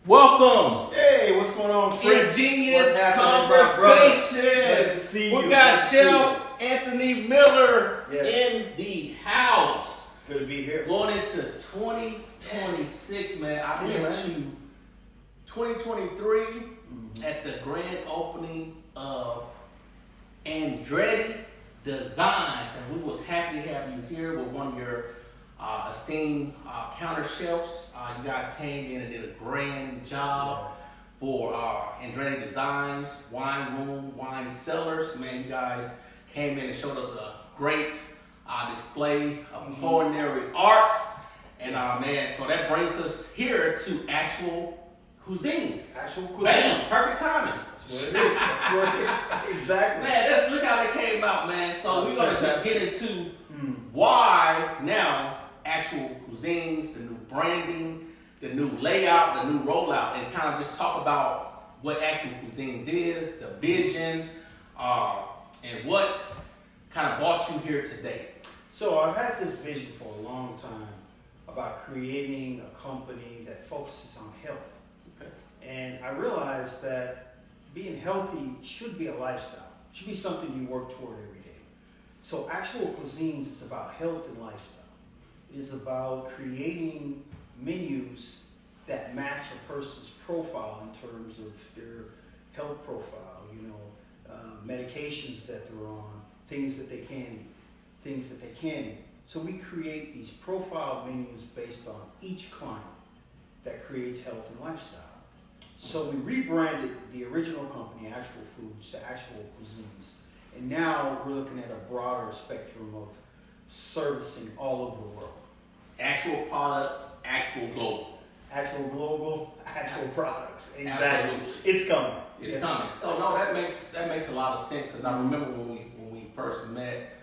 Welcome. Hey, what's going on, Fritz? Ingenious What's happening, Conversations. Good to see you. We got Good to see Chef Anthony Miller Yes. in the house. It's good to be here. Going into 2026, man. I Yeah, met man. you 2023 at the grand opening of Andretti Designs, and we was happy to have you here with one of your esteemed counter chefs. You guys came in and did a grand job for Andretti Designs, wine room, wine cellars. Man, you guys came in and showed us a great display of culinary arts. And man, so that brings us here to actual cuisines. Actual cuisines. Bam, perfect timing. That's what it is. That's what it is. Exactly. Man, let's look how they came out, man. So That's we're gonna just fantastic. get into why now actual cuisines, the new branding, the new layout, the new rollout, and kind of just talk about what actual cuisines is, the vision, and what kind of brought you here today. So I've had this vision for a long time about creating a company that focuses on health. Okay. And I realized that being healthy should be a lifestyle. It should be something you work toward every day. So actual cuisines is about health and lifestyle. It is about creating menus that match a person's profile in terms of their health profile, medications that they're on, things that they can eat, things that they can't eat. So we create these profile menus based on each client that creates health and lifestyle. So we rebranded the original company, Actual Foods, to Actual Cuisines. And now we're looking at a broader spectrum of servicing all over the world. Actual products, actual global. Actual global, actual products. Exactly. Absolutely. It's coming. It's Yes. coming. So no, that makes a lot of sense, because I remember when we first met,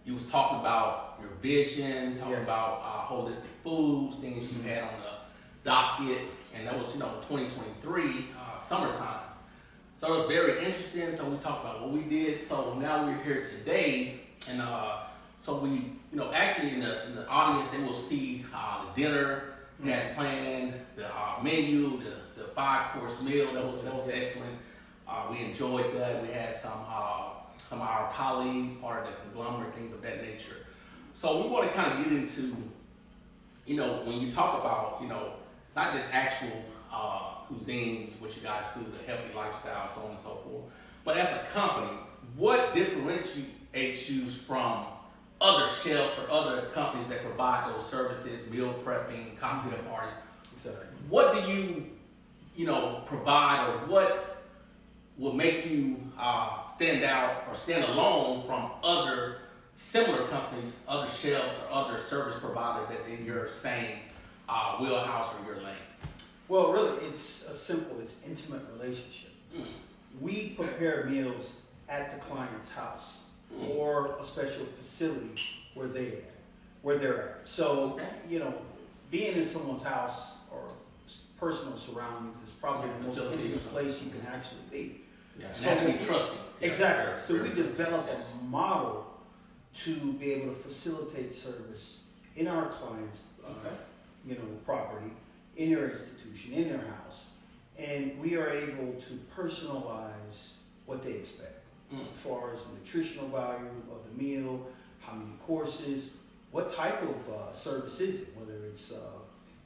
you was talking about your vision, talking Yes. about holistic foods, things you had on the docket, and that was 2023 summertime. So it was very interesting. So we talked about what we did. So now we're here today, and so we actually in the audience they will see the dinner we had planned, the menu, the 5-course meal. That was excellent. We enjoyed that. We had some of our colleagues, part of the conglomerate, things of that nature. So we want to kind of get into, when you talk about, not just actual cuisines, what you guys do, the healthy lifestyle, so on and so forth, but as a company, what differentiates you from other chefs or other companies that provide those services, meal prepping, cocktail parties? Exactly. What do you, provide, or what will make you stand out or stand alone from other similar companies, other chefs, or other service providers that's in your same wheelhouse or your lane? Well, really, it's simple. It's intimate relationship. We prepare meals at the client's house or a special facility where they're at. So, being in someone's house or personal surroundings is probably the most intimate place you can actually be. Yeah, and So that can be trusting. Exactly. Yeah, So we very developed yes. a model to be able to facilitate service in our clients' property, in their institution, in their house, and we are able to personalize what they expect as far as the nutritional value of the meal, how many courses, what type of service is it, whether it's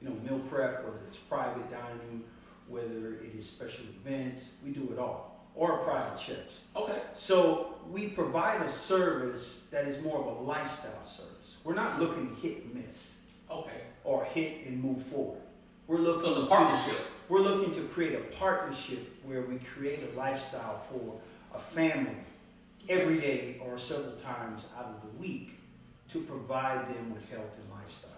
meal prep, whether it's private dining, whether it is special events, we do it all, or private chefs. Okay. So we provide a service that is more of a lifestyle service. We're not looking to hit and miss. Okay. Or hit and move forward. We're looking So it's a partnership. We're looking to create a partnership where we create a lifestyle for a family every day or several times out of the week to provide them with health and lifestyle.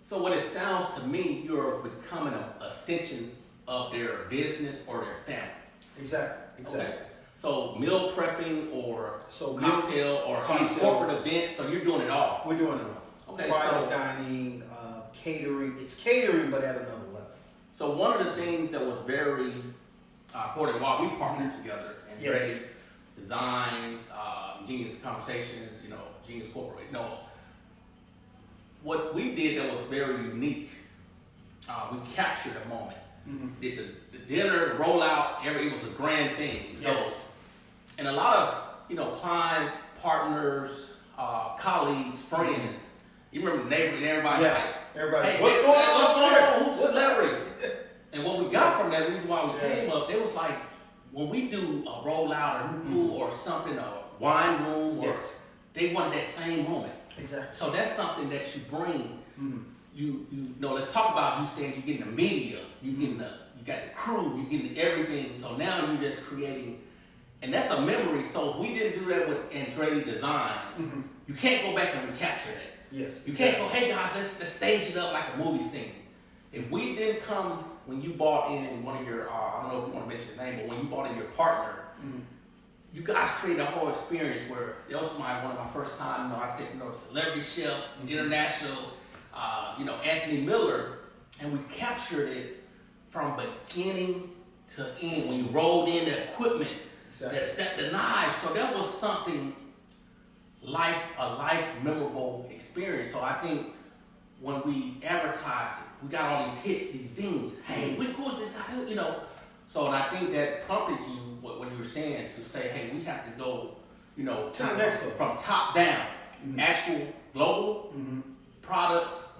So what it sounds to me, you're becoming an extension of their business or their family. Exactly. Okay. So meal prepping or So cocktail or any corporate event, so you're doing it all. We're doing it all. Okay, Private so dining, catering. It's catering, but at another level. So one of the things that was very important while we partnered together and Yes. created designs, Genius Conversations, Genius Corporate. What we did that was very unique, we captured a moment. Did the dinner, the rollout, it was a grand thing. Yes. So, and a lot of, clients, partners, colleagues, friends, you remember the neighborhood, everybody's like, everybody, hey, what's going on? What's going on? Who's What's celebrating? And what we got from that, the reason why we Yeah. came up, it was like, when we do a rollout, a new pool or something, a wine room, or Yes. they wanted that same moment. Exactly. So that's something that you bring. You know, let's talk about you saying you're getting the media, you got the crew, you're getting everything. So now you're just creating, and that's a memory. So if we didn't do that with Andretti Designs, you can't go back and recapture that. Yes. You can't go, hey guys, let's stage it up like a movie scene. If we didn't come when you bought in one of your, I don't know if you want to mention his name, but when you bought in your partner, you guys created a whole experience where it was one of my first time, I said, celebrity chef, international, Anthony Miller, and we captured it from beginning to end. When you rolled in the equipment, the knives, so that was something a life memorable experience. So I think when we advertised it, we got all these hits, these things. Hey, who's this guy? So, and I think that prompted you when you were saying to say, hey, we have to go, to the next level. From top down, actual global products,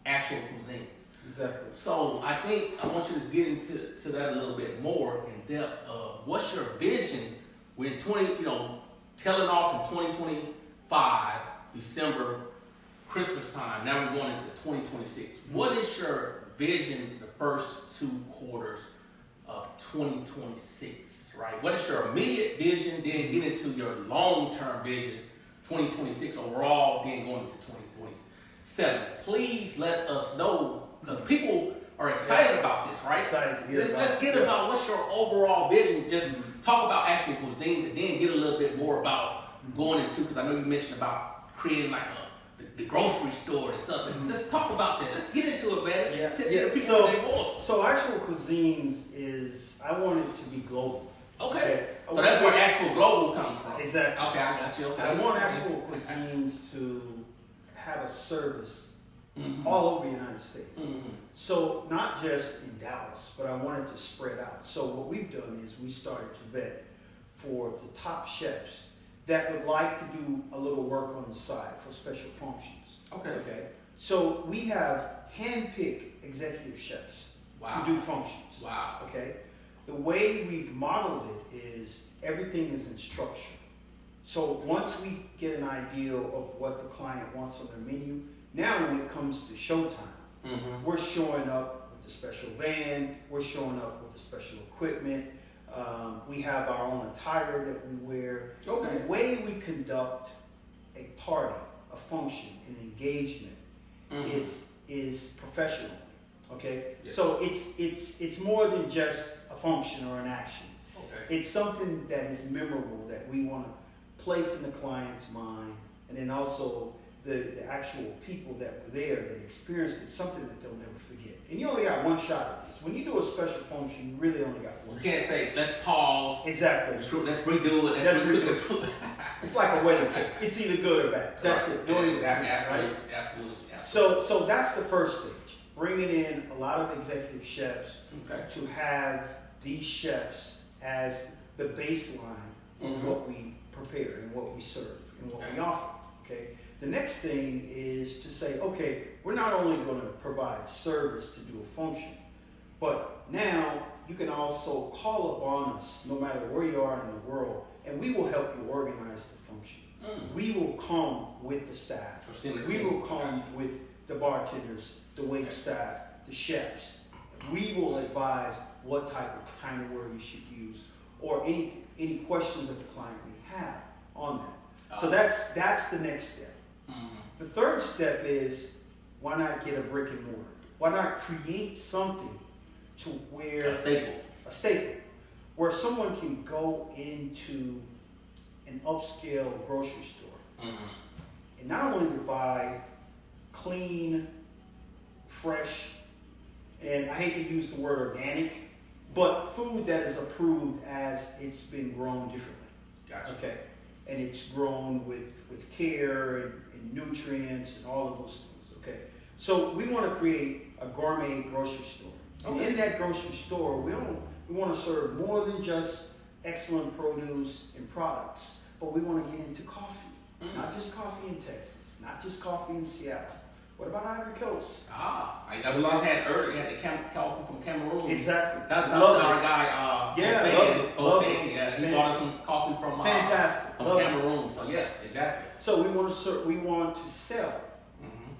actual cuisines. Exactly. So I think I want you to get into that a little bit more in depth. What's your vision when tailing off from 2025, December, Christmas time, now we're going into 2026. What is your vision the first 2 quarters of 2026, right? What is your immediate vision, then get into your long-term vision, 2026 overall, then going into 2027. Please let us know, because people are excited about this, right? Let's get about what's your overall vision. Just talk about actual cuisines and then get a little bit more about going into, because I know you mentioned about creating like the grocery store and stuff. Let's talk about that. Let's get into it, man. Let's tell the people what they want. So actual cuisines is, I want it to be global. Okay. So that's where actual global comes from. Exactly. Okay, I got you. Okay. I want actual cuisines to have a service all over the United States. So not just in Dallas, but I want it to spread out. So what we've done is we started to vet for the top chefs that would like to do a little work on the side for special functions. Okay. So we have hand-picked executive chefs to do functions. Wow. Okay. The way we've modeled it is everything is in structure. So once we get an idea of what the client wants on their menu, now when it comes to showtime, we're showing up with the special van, we're showing up with the special equipment. We have our own attire that we wear. Okay. The way we conduct a party, a function, an engagement is professional. Okay. Yes. So it's more than just a function or an action. Okay. It's something that is memorable that we want to place in the client's mind, and then also the actual people that were there that experienced it, something that they'll never forget. And you only got one shot at this. When you do a special function, you really only got one. You can't say, let's pause. Exactly. Let's redo it. Let's redo the food. It's like a wedding cake. It's either good or bad. That's it. Absolutely. So that's the first stage. Bringing in a lot of executive chefs to have these chefs as the baseline of what we prepare and what we serve and what we offer. Okay. The next thing is to say, okay, we're not only going to provide service to do a function, but now you can also call upon us no matter where you are in the world, and we will help you organize the function. We will come with the staff. We will come with the bartenders, the wait staff, the chefs. We will advise what type of tinerware you should use, or any questions that the client may have on that. So that's the next step. The third step is, why not get a brick and mortar? Why not create something to where a staple, where someone can go into an upscale grocery store and not only to buy clean, fresh, and I hate to use the word organic, but food that is approved as it's been grown differently. Gotcha. Okay. And it's grown with care and nutrients and all of those things. Okay. So we want to create a gourmet grocery store And in that grocery store, we want to serve more than just excellent produce and products, but we want to get into coffee. Not just coffee in Texas, not just coffee in Seattle. What about Ivory Coast? We just had earlier, you had the coffee from Cameroon. Exactly. That's love our it. guy, Love it. yeah, he bought us some coffee from Fantastic. from Cameroon. So yeah, exactly. So we want to sell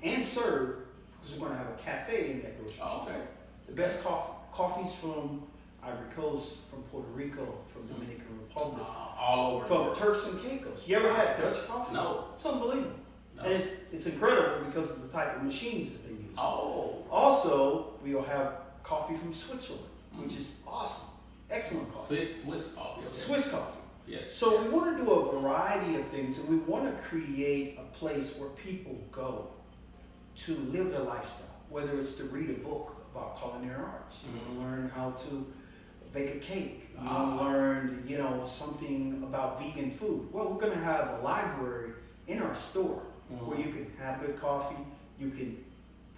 and serve, because we're going to have a cafe in that grocery store. Okay. The best coffees from Ivory Coast, from Puerto Rico, from Dominican Republic, all over. from Turks and Caicos. You ever had Dutch coffee? No. It's unbelievable. No. And it's incredible because of the type of machines that they use. Oh. Also, we'll have coffee from Switzerland, which is awesome. Excellent coffee. Swiss coffee. Okay. Swiss coffee. Yes. So we want to do a variety of things, and we want to create a place where people go to live their lifestyle, whether it's to read a book about culinary arts, you want to learn how to bake a cake, you want to learn, something about vegan food. Well, we're going to have a library in our store where you can have good coffee, you can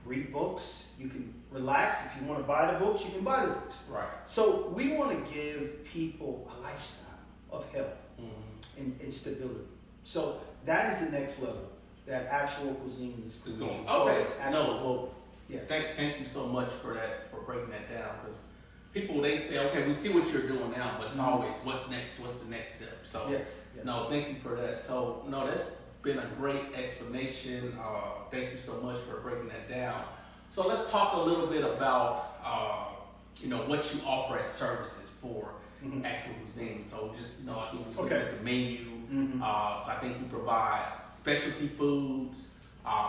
read books, you can relax. If you want to buy the books, you can buy the books. Right. So we want to give people a lifestyle of health and stability. So that is the next level that Actual Cuisines is going. Okay. Global. Yes. Thank you so much for breaking that down, because people, they say, okay, we see what you're doing now, but it's always what's next, what's the next step. So Yes. no, thank you for that. So no, that's been a great explanation. Thank you so much for breaking that down. So let's talk a little bit about what you offer as services for Actual Cuisine. So just I think we look at the menu. So I think we provide specialty foods,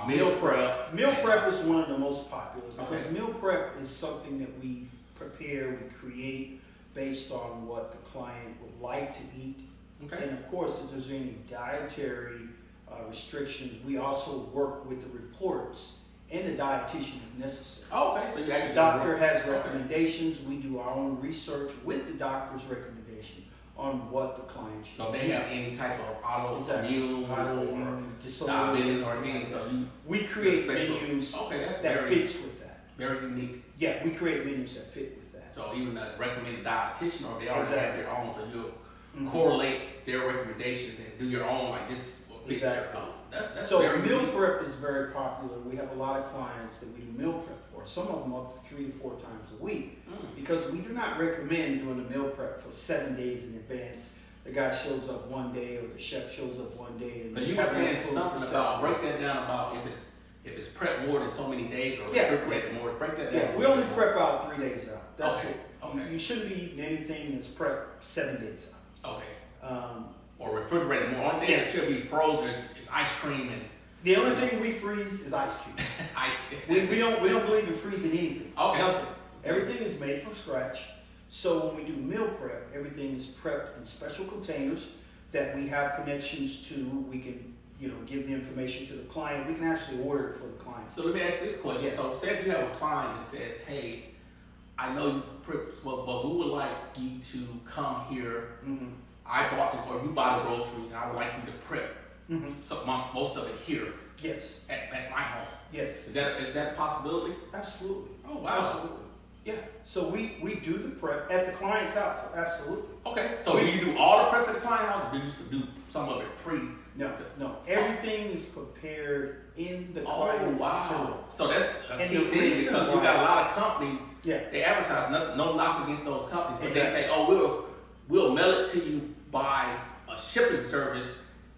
meal prep. Meal prep is one of the most popular because meal prep is something that we prepare, we create based on what the client would like to eat. Okay. And of course, if there's any dietary restrictions, we also work with the reports and the dietitian if necessary. Okay, so you actually The doctor has recommendations. We do our own research with the doctor's recommendation on what the client should So they eat. have any type of autoimmune or disorders diabetes or anything, so we create special menus that's that very, fits with that. very unique. Yeah, we create menus that fit with that. So even a recommended dietitian, or they already have their own, so you'll correlate their recommendations and do your own, like this will fit your own. That's so very meal unique. prep is very popular. We have a lot of clients that we do meal prep for. Some of them up to 3 to 4 times a week, because we do not recommend doing a meal prep for 7 days in advance. The guy shows up one day, or the chef shows up one day, and But you were saying something about, break that down about if it's prepped more than so many days or refrigerated more. Break that down. Yeah, we only prep out 3 days out. That's it. Okay. You shouldn't be eating anything that's prepped 7 days out. Okay. Or refrigerated more. Only thing that should be frozen is ice cream and. The only thing we freeze is ice cream. Ice cream. we don't believe in freezing anything. Okay. Nothing. Everything is made from scratch. So when we do meal prep, everything is prepped in special containers that we have connections to. We can, give the information to the client. We can actually order it for the client. So let me ask you this question. Yeah. So say if you have a client that says, hey, I know you prep, but we would like you to come here. Or you buy the groceries, and I would like you to prep most of it here. Yes. At my home. Yes. Is that a possibility? Absolutely. Oh wow. Absolutely. Yeah. So we do the prep at the client's house. Absolutely. Okay. So do you do all the prep at the client's house, or do you do some of it pre? No. Everything is prepared in the client's facility. So that's a And key the thing, because reason you got a lot of companies. Yeah. They advertise no knock against those companies, but Exactly. they say, oh, we'll mail it to you by a shipping service,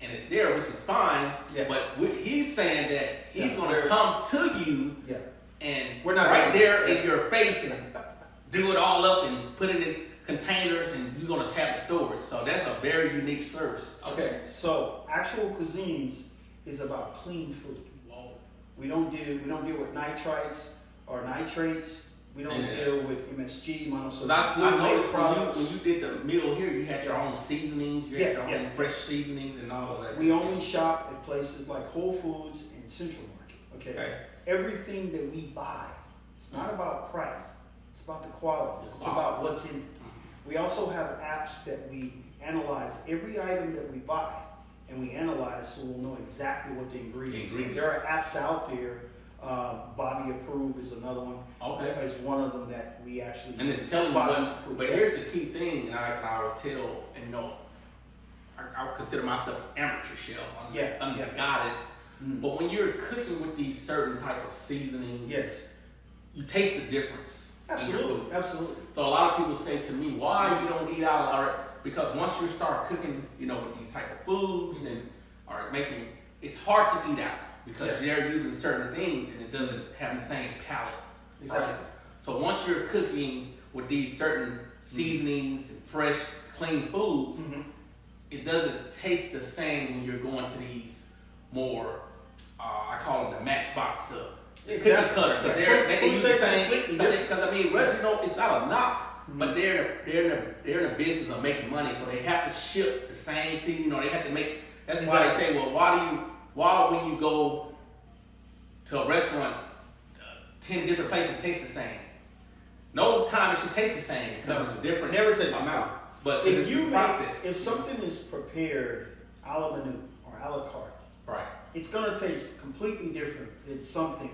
and it's there, which is fine. Yeah. But he's saying that he's going to come to you and We're not right there in your face and do it all up and put it in containers, and you're going to have the storage. So that's a very unique service. Okay. So Actual Cuisines is about clean food. Whoa. We don't deal with nitrites or nitrates. We don't deal with MSG, monosodium I noticed products. when you did the meal here, you had your own seasonings, you had your own fresh seasonings and all of that. We only shop at places like Whole Foods and Central Market. Okay. Everything that we buy, it's not about price. It's about the quality. It's about what's in it. We also have apps that we analyze every item that we buy, and we analyze so we'll know exactly what the ingredients are. There are apps out there Bobby Approved is another one. Okay. Is one of them that we actually. And it's telling you Bobby's what, Approved. but here's the key thing, and I would tell, and I would consider myself amateur chef under Yeah. guidance. Mm. But when you're cooking with these certain type of seasonings, Yes. you taste the difference. in your food. Absolutely. So a lot of people say to me, why you don't eat out? All right, because once you start cooking, with these type of foods and making, it's hard to eat out because they're using certain things and it doesn't have the same palate. Exactly. Right? So once you're cooking with these certain seasonings and fresh, clean foods, it doesn't taste the same when you're going to these more, I call them the matchbox stuff. Exactly. Cookie cutters, because they can use the same. Because it's not a knock, but they're in the business of making money, so they have to ship the same season. They have to make. That's why they say, well, why when you go to a restaurant, 10 different places taste the same? No time it should taste the same because it's different. Never tastes the same. amount. But If it's a process. if something is prepared a la menu or a la carte, Right. it's gonna taste completely different than something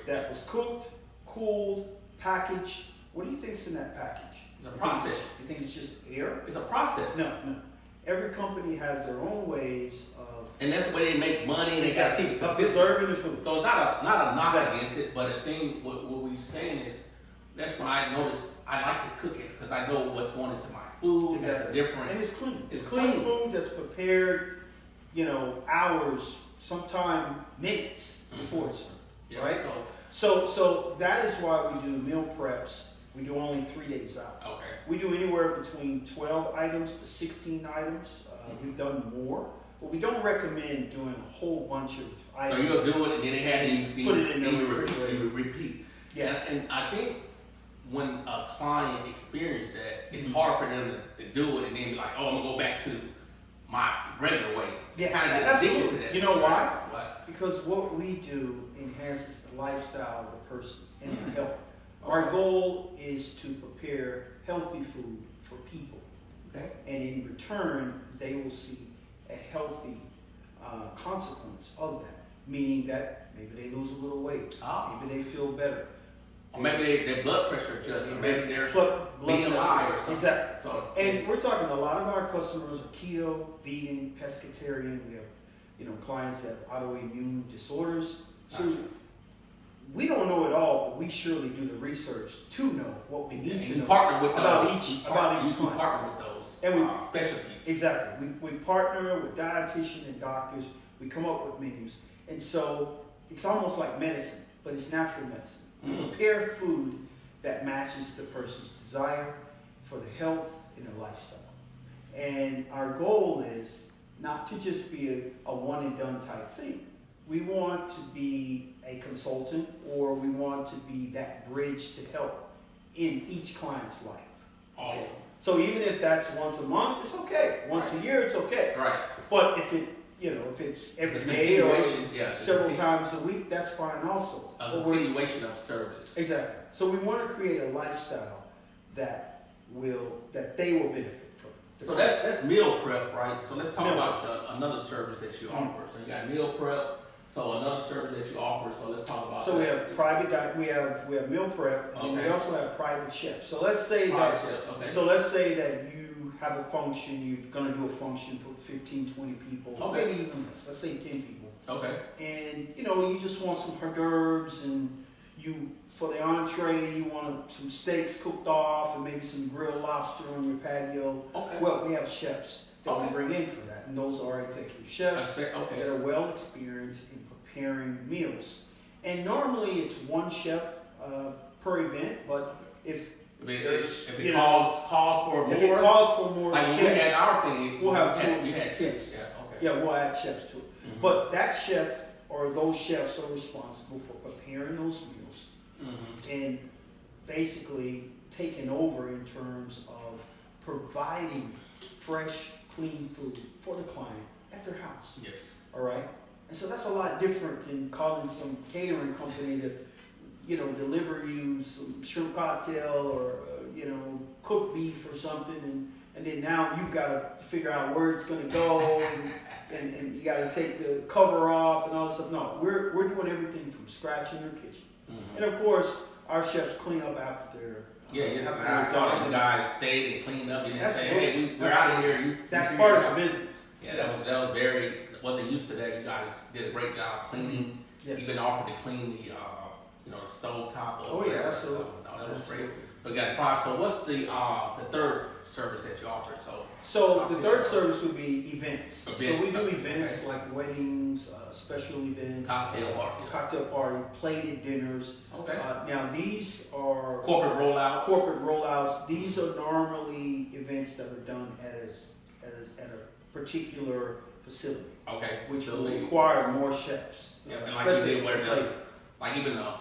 that was cooked, cooled, packaged. What do you think's in that package? It's a process. You think it's just air? It's a process. No. Every company has their own ways of. And that's the way they make money, and they got to keep it of consistent. preserving the food. So it's not a knock Exactly. against it, but the thing what we're saying is that's when I notice I like to cook it because I know what's going into my food. That's Exactly. different. And it's clean. It's clean clean. food that's prepared, hours, sometime minutes before it's served. Yeah, Right? So that is why we do meal preps. We do only 3 days out. Okay. We do anywhere between 12 items to 16 items. We've done more, but we don't recommend doing a whole bunch of So items. you'll do it and then it had you Put it in the you refrigerator. repeat. Yeah. And I think when a client experiences that, it's hard for them to do it and then be like, oh, I'm gonna go back to my regular way. Yeah, Kind of get addicted to absolutely. that. You know why? What? Because what we do enhances the lifestyle of the person and their Mhm. health. Our goal is to prepare healthy food for people, Okay. and in return, they will see a healthy consequence of that. Meaning that maybe they lose a little weight, maybe they feel better, Or maybe their blood pressure adjusts, or maybe their blood BMI pressure. or something. Exactly. So, And we're talking a lot of our customers are keto, vegan, pescatarian. We have, clients that have autoimmune disorders. So Gotcha. we don't know it all, but we surely do the research to know what we need and to you know partner with about those. each You client. partner with those And we- specialties. Exactly. We partner with dietitians and doctors. We come up with menus, and so it's almost like medicine, but it's natural medicine. We prepare food that matches the person's desire for their health and their lifestyle. And our goal is not to just be a one and done type thing. We want to be a consultant, or we want to be that bridge to help in each client's life. Awesome. So even if that's once a month, it's okay. Once a year, it's okay. Right. But if it's every It's a day or continuation, yeah, it's a several times a week, that's fine also. A But we're- continuation of service. Exactly. So we want to create a lifestyle that they will benefit from. So that's meal prep, right? So let's talk Meal about another service that you offer. So you got meal prep. So another service that you offer. So let's talk about. So we that. have private diet. We have meal prep, and we Okay. also have private chefs. So let's say Private that. chefs, okay. So let's say that you have a function. You're going to do a function for 15, 20 people, Okay. maybe even less. Let's say 10 people. Okay. And you just want some hors d'oeuvres, and for the entree you want some steaks cooked off and maybe some grilled lobster on your patio. Okay. Well, we have chefs that Okay. we bring in for that, and those are executive chefs that Okay. are well experienced in preparing meals. And normally it's one chef per event, but if If it calls for more, if it calls for more like when we had chefs, our thing, we'll have two. We had tips. Yes. Yeah. Okay. yeah, we'll add chefs to it. Mhm. But that chef or those chefs are responsible for preparing those meals Mhm. and basically taking over in terms of providing fresh, clean food for the client at their house. Yes. All right? And so that's a lot different than calling some catering company to, deliver you some shrimp cocktail or, cooked beef or something, and and then now you've got to figure out where it's going to go, and you got to take the cover off and all this stuff. No, we're doing everything from scratch in your kitchen, and of course our chefs clean up after their. I saw that you guys stayed and cleaned up. You didn't say, "Hey, we're out of here." That's part of the business. Yeah, that was very. Wasn't used to that. You guys did a great job cleaning. Yes. Even offered to clean the the stove top. Oh yeah, absolutely. So, no, that was great. We got the prize. So what's the third service that you offer? So the third service would be events. So we do okay. events like weddings, special events, cocktail party, plated dinners. Okay. Now these are corporate rollouts. These are normally events that are done at a particular facility. Okay. Which will require more chefs. Yeah, and like you did where like even a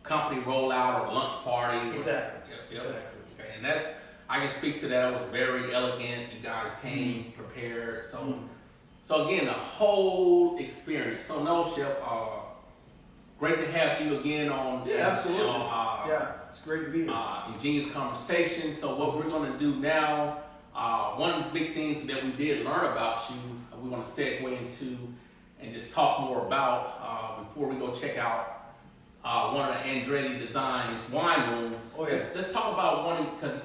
company rollout or lunch party. Exactly. Yep. Exactly. Okay, and that's I can speak to that. It was very elegant. You guys came prepared. So again, the whole experience. So no, Chef, great to have you again on. Yeah, absolutely. It's great to be here. Ingenious conversation. So what we're going to do now, one of the big things that we did learn about you, we want to segue into and just talk more about before we go check out one of the Andretti Designs wine rooms. Oh, yes. Let's talk about one, because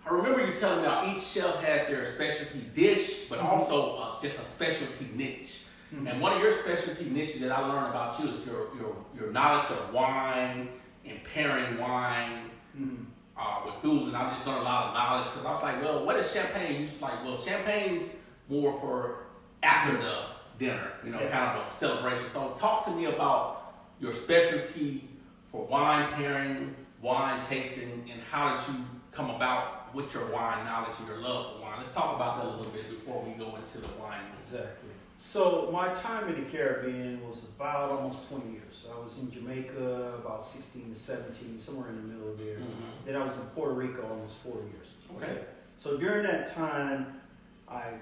I remember you telling me how each chef has their specialty dish, but also just a specialty niche. And one of your specialty niches that I learned about you is your knowledge of wine and pairing wine with foods. And I just learned a lot of knowledge, because I was like, well, what is champagne? You're just like, well, champagne's more for after the dinner, kind of a celebration. So talk to me about your specialty for wine pairing, wine tasting, and how did you come about with your wine knowledge and your love for wine? Let's talk about that a little bit before we go into the wine. Exactly. So my time in the Caribbean was about almost 20 years. So I was in Jamaica about 16 to 17, somewhere in the middle of there. Then I was in Puerto Rico almost 4 years. Okay. So during that time, I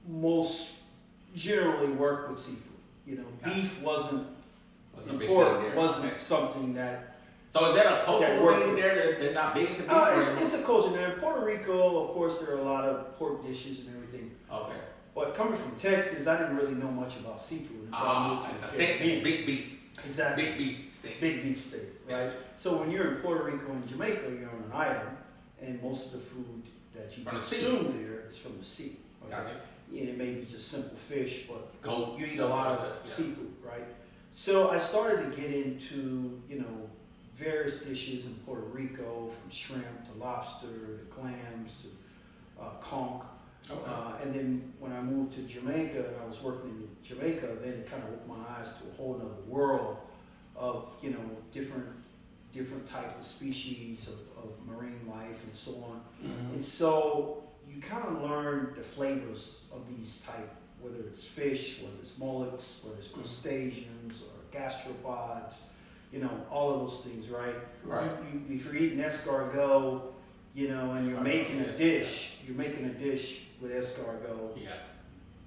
most generally worked with seafood. Beef wasn't important, wasn't something that. So is that a cultural thing there that's not big to beef? It's a culture there. In Puerto Rico, of course, there are a lot of pork dishes and everything. Okay. But coming from Texas, I didn't really know much about seafood until I moved to the Texas, big beef. Exactly. Big beef steak. Big beef steak, right? So when you're in Puerto Rico and Jamaica, you're on an island, and most of the food that you consume there is from the sea. Okay? Gotcha. Yeah, it may be just simple fish, but Goat, you eat a lot of seafood, right? So I started to get into, various dishes in Puerto Rico, from shrimp to lobster to clams to conch. Okay. And then when I moved to Jamaica and I was working in Jamaica, then it kind of opened my eyes to a whole other world of, different types of species of marine life and so on. And so you kind of learn the flavors of these type, whether it's fish, whether it's mollusks, whether it's crustaceans or gastropods, all of those things, right? Right. If you're eating escargot, and you're making a dish with escargot,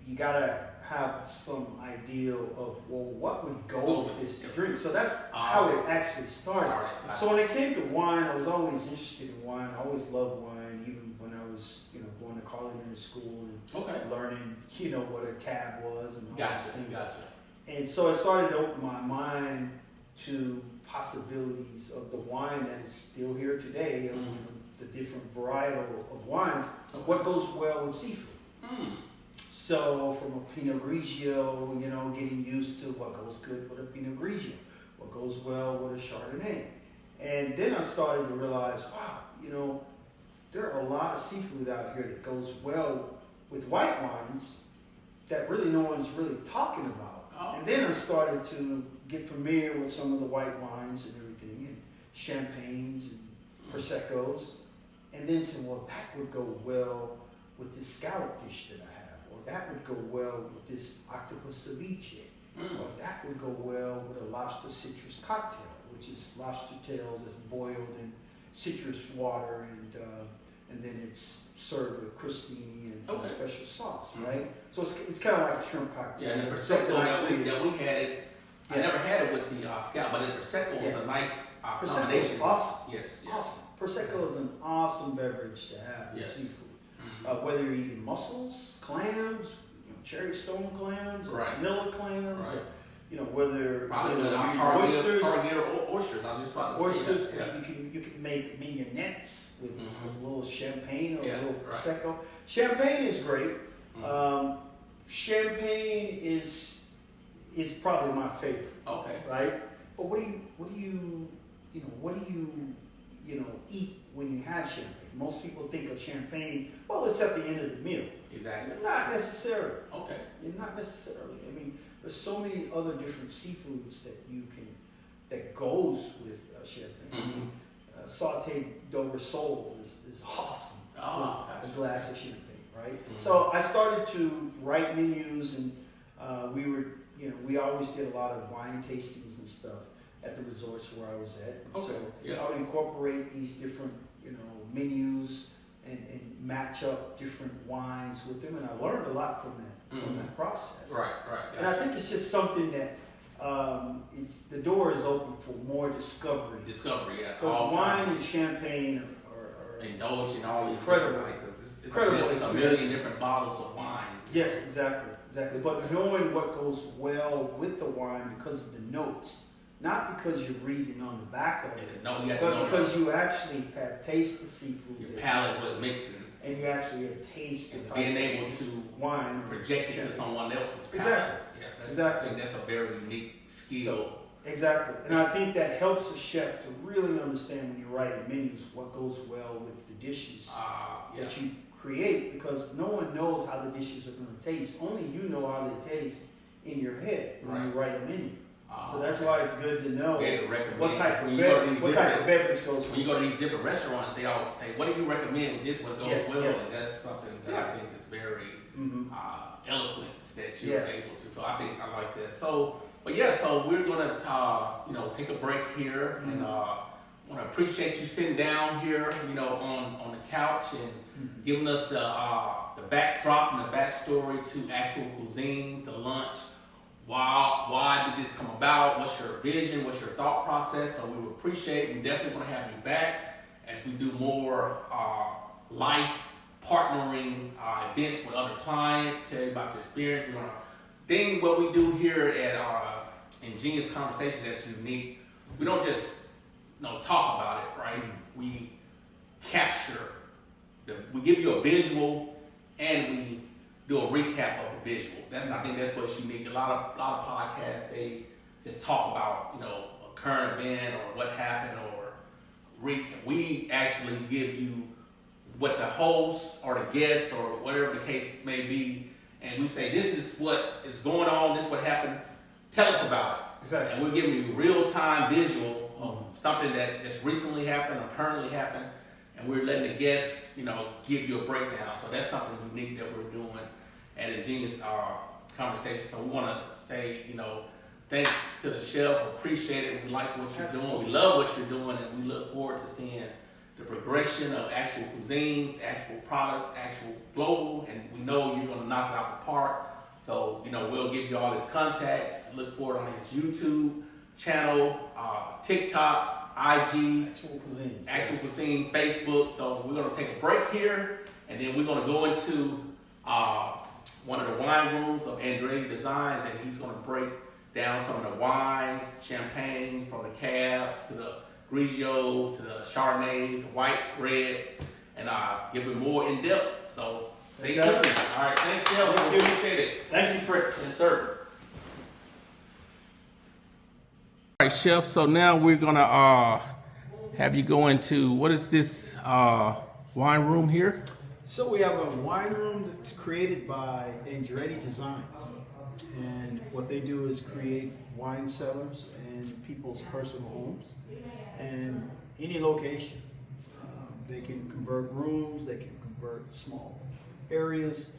you gotta have some idea of, what would go with this to drink. So that's how it actually started. So when it came to wine, I was always interested in wine. I always loved wine, even when I was, going to culinary school and learning, what a cab was and all those things. And so I started to open my mind to possibilities of the wine that is still here today, the different varietal of wines, what goes well with seafood. So from a Pinot Grigio, getting used to what goes good with a Pinot Grigio, what goes well with a Chardonnay. And then I started to realize, wow, there are a lot of seafood out here that goes well with white wines that really no one's really talking about. And then I started to get familiar with some of the white wines and everything, and champagnes and Prosecco's, and then said, well, that would go well with this scallop dish that I have, or that would go well with this octopus ceviche, or that would go well with a lobster citrus cocktail, which is lobster tails that's boiled in citrus water, and then it's served with crostini and a special sauce, right? So it's kind of like a shrimp cocktail. Yeah, and the Prosecco that we had it. I never had it with the scallop, but the Prosecco is a nice combination. Prosecco is awesome. Yes. Awesome. Prosecco is an awesome beverage to have with seafood. whether you're eating mussels, clams, cherry stone clams, Right. vanilla clams, Right. or, whether Probably you're with eating oysters. oysters. Oysters. I was just about to Oysters, say that. you can make mignonettes with a little champagne or Yeah, a little right. prosecco. Champagne is great. Mhm. Champagne is probably my favorite, Okay. right? But what do you eat when you have champagne? Most people think of champagne, well, it's at the end of the meal. Exactly. Not necessarily. Okay. Not necessarily. I mean, there's so many other different seafoods that goes with champagne. I mean, sauteed Dover sole is awesome. Oh, with gotcha. a glass of champagne, right? Mhm. So I started to write menus, and we always did a lot of wine tastings and stuff at the resorts where I was at. And Okay, so yeah. I would incorporate these different, menus and match up different wines with them, and I learned a lot from that process. Right. And I think it's just something that the door is open for more discovery. Discovery, yeah. Because wine and champagne are indulge in all these incredible. because it's Incredible a million different bottles of wine. yes, exactly. But knowing what goes well with the wine because of the notes, not because you're reading on the back of it, No, you have to but know because you actually have tasted seafood. your that palate you- was mixing and you actually have tasted and being able to wine or project it to champagne. someone else's palate. Exactly. Yeah, Exactly. I think that's a very unique skill. Exactly. And I think that helps a chef to really understand when you're writing menus what goes well with the dishes Yeah. that you create, because no one knows how the dishes are going to taste. Only you know how they taste in your head when you write a menu. So that's why it's good to know We had to recommend what type when of you go to these beverage goes when with you go to these different restaurants, they always say, "What do you recommend? This one goes Yeah, well," yeah. and that's something that I think is very Mhm. eloquent that you're Yeah. able to. So I think I like that. So, but yeah, so we're gonna take a break here, and want to appreciate you sitting down here, on the couch and giving us the backdrop and the backstory to Actual Cuisines, the lunch. Why did this come about? What's your vision? What's your thought process? So we would appreciate. We definitely want to have you back as we do more life partnering events with other clients. Tell you about your experience. What we do here at Ingenious Conversation that's unique. We don't just talk about it, right? We capture. We give you a visual, and we do a recap of the visual. I think that's what's unique. A lot of podcasts, they just talk about a current event or what happened or recap. We actually give you what the host or the guest or whatever the case may be, and we say, this is what is going on, this is what happened, tell us about it. Exactly. And we're giving you real-time visual of something that just recently happened or currently happened, and we're letting the guests, give you a breakdown. So that's something unique that we're doing at Ingenious Conversation. So we want to say, thanks to the chef, appreciate it. We like what you're doing, we love what you're doing, and we look forward to seeing the progression of Actual Cuisines, actual products, actual global, and we know you're going to knock it out the park. So, we'll give you all his contacts. Look for it on his YouTube channel, TikTok, IG, Actual Cuisine, Facebook. So we're going to take a break here, and then we're going to go into one of the wine rooms of Andretti Designs, and he's going to break down some of the wines, champagnes, from the cabs to the Grigios to the Chardonnays, the whites, reds, and give it more in depth. So stay tuned. All right, thanks, Shell. Thank you. Appreciate it. Thank you, Fritz. Yes, sir. All right, Chef. So now we're gonna have you go into what is this wine room here? So we have a wine room that's created by Andretti Designs, and what they do is create wine cellars in people's personal homes and any location. They can convert rooms, they can convert small areas.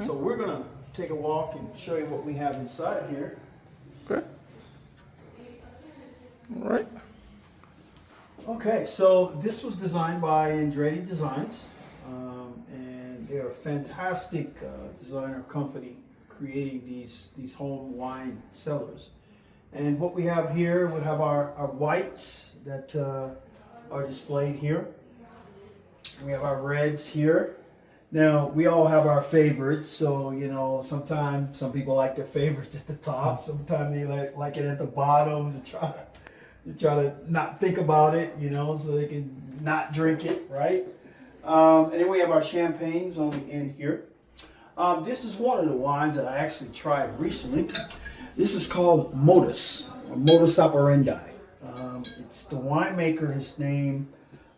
So we're gonna take a walk and show you what we have inside here. Okay. All right. Okay, so this was designed by Andretti Designs, and they're a fantastic designer company creating these home wine cellars. And what we have here, we have our whites that are displayed here. We have our reds here, Now we all have our favorites, so sometimes some people like their favorites at the top. Sometimes they like it at the bottom to try to not think about it, so they can not drink it, right? And then we have our champagnes on the end here. This is one of the wines that I actually tried recently. This is called Modus, or Modus Operandi. It's the winemaker's name.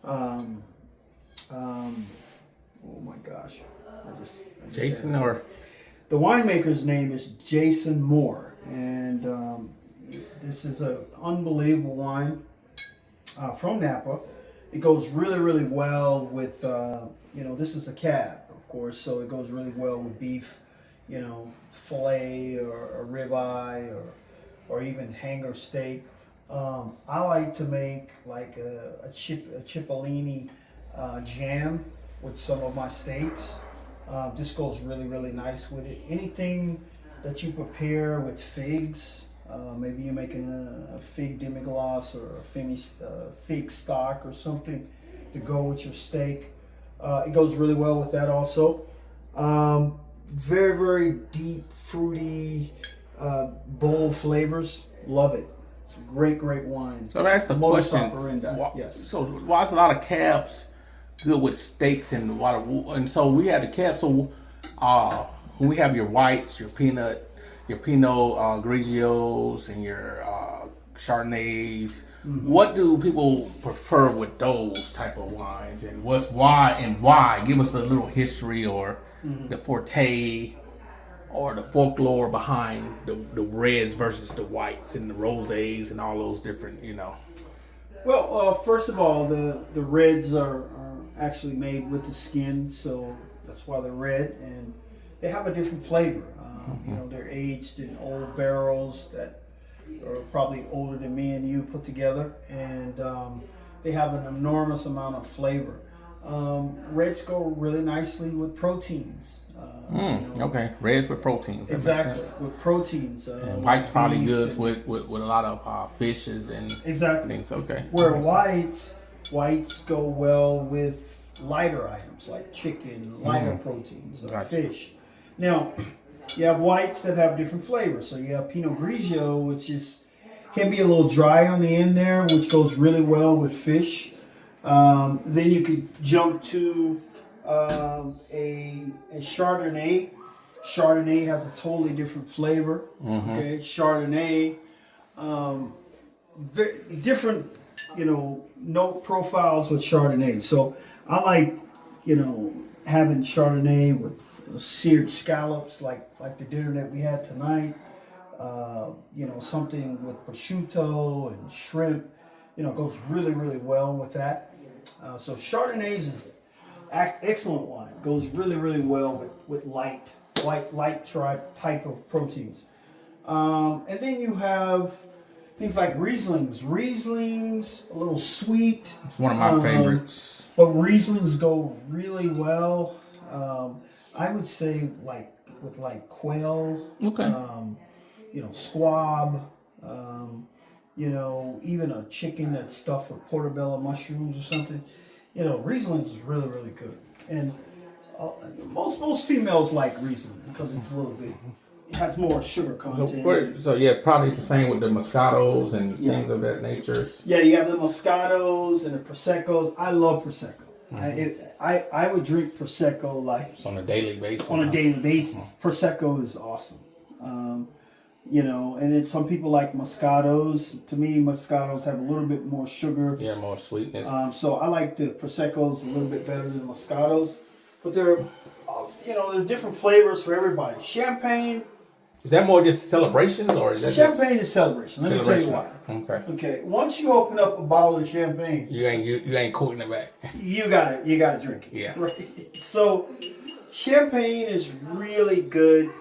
Oh my gosh. I just Jason or? The winemaker's name is Jason Moore. And this is an unbelievable wine from Napa. It goes really, really well with, this is a cab, of course, so it goes really well with beef, filet or a ribeye or even hanger steak. I like to make like a cipollini jam with some of my steaks. This goes really, really nice with it. Anything that you prepare with figs, maybe you're making a fig demi-glace or a fig stock or something to go with your steak. It goes really well with that also. Very, very deep, fruity, bold flavors. Love it. It's a great, great wine. So that's the Modus question. operandi, yes. So why is a lot of cabs good with steaks and water? And so we have the cab. So when we have your whites, your Pinot Grigios, and your Chardonnays, what do people prefer with those type of wines, and why? Give us a little history or the forte or the folklore behind the reds versus the whites and the rosés and all those different, Well, first of all, the reds are actually made with the skin, so that's why they're red, and they have a different flavor. They're aged in old barrels that are probably older than me and you put together, and they have an enormous amount of flavor. Reds go really nicely with proteins. Okay, reds with proteins. Exactly, with proteins. And whites probably good and, with a lot of fishes and exactly things. Okay. Where whites go well with lighter items like chicken, lighter proteins, fish. Now, you have whites that have different flavors. So you have Pinot Grigio, which can be a little dry on the end there, which goes really well with fish. Then you could jump to a Chardonnay. Chardonnay has a totally different flavor. Okay, Chardonnay, very different, note profiles with Chardonnay. So I like, having Chardonnay with seared scallops, like the dinner that we had tonight. Something with prosciutto and shrimp. Goes really, really well with that. So Chardonnays is excellent wine. Goes really, really well with light type of proteins. And then you have things like Rieslings. Rieslings, a little sweet. It's one of my favorites. But Rieslings go really well. I would say with quail. Okay. Squab. Even a chicken that's stuffed with portobello mushrooms or something. Rieslings is really, really good. And most females like Riesling because it's a little bit, it has more sugar content. So probably the same with the Moscatos and things of that nature. Yeah, you have the Moscatos and the Proseccos. I love Prosecco. I would drink Prosecco on a daily basis. Prosecco is awesome. And then some people like Moscatos. To me, Moscatos have a little bit more sugar. Yeah, more sweetness. So I like the Proseccos a little bit better than Moscatos. But they're different flavors for everybody. Champagne. Is that more just celebrations or is that champagne is celebration? Let me tell you why. Okay. Once you open up a bottle of champagne, you ain't cooking it back. You gotta drink it. Yeah. Right. So champagne is really good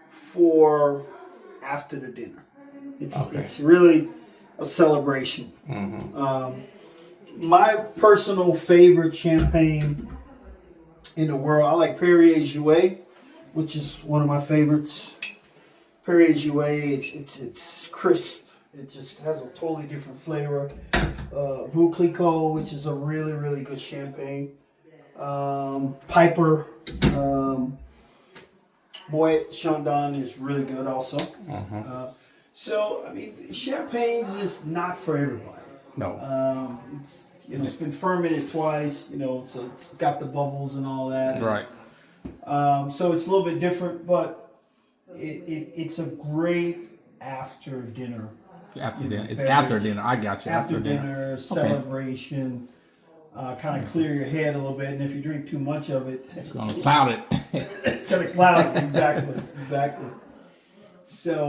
for after the dinner. It's really a celebration. My personal favorite champagne in the world, I like Perrier Jouet, which is one of my favorites. Perrier Jouet, it's crisp. It just has a totally different flavor. Veuve Clicquot, which is a really, really good champagne. Piper, Moet Chandon is really good also. So I mean, champagne's just not for everybody. No. It's it's been fermented twice. So it's got the bubbles and all that. Right. So it's a little bit different, but it's a great after dinner. After dinner. It's beverage. after dinner. I got you. After dinner celebration. Kind of clear your head a little bit, and if you drink too much of it, It's gonna cloud it. it's gonna cloud it. Exactly. So,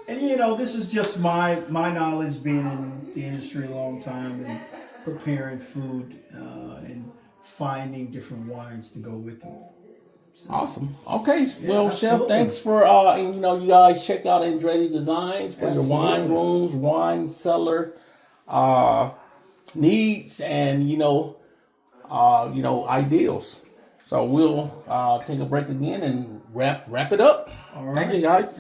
and this is just my knowledge, being in the industry a long time and preparing food and finding different wines to go with it. Awesome. Okay. Well, absolutely. Chef, thanks for you guys check out Andretti Designs for your wine rooms, wine cellar needs, and ideals. So we'll take a break again and wrap it up. All right. Thank you, guys.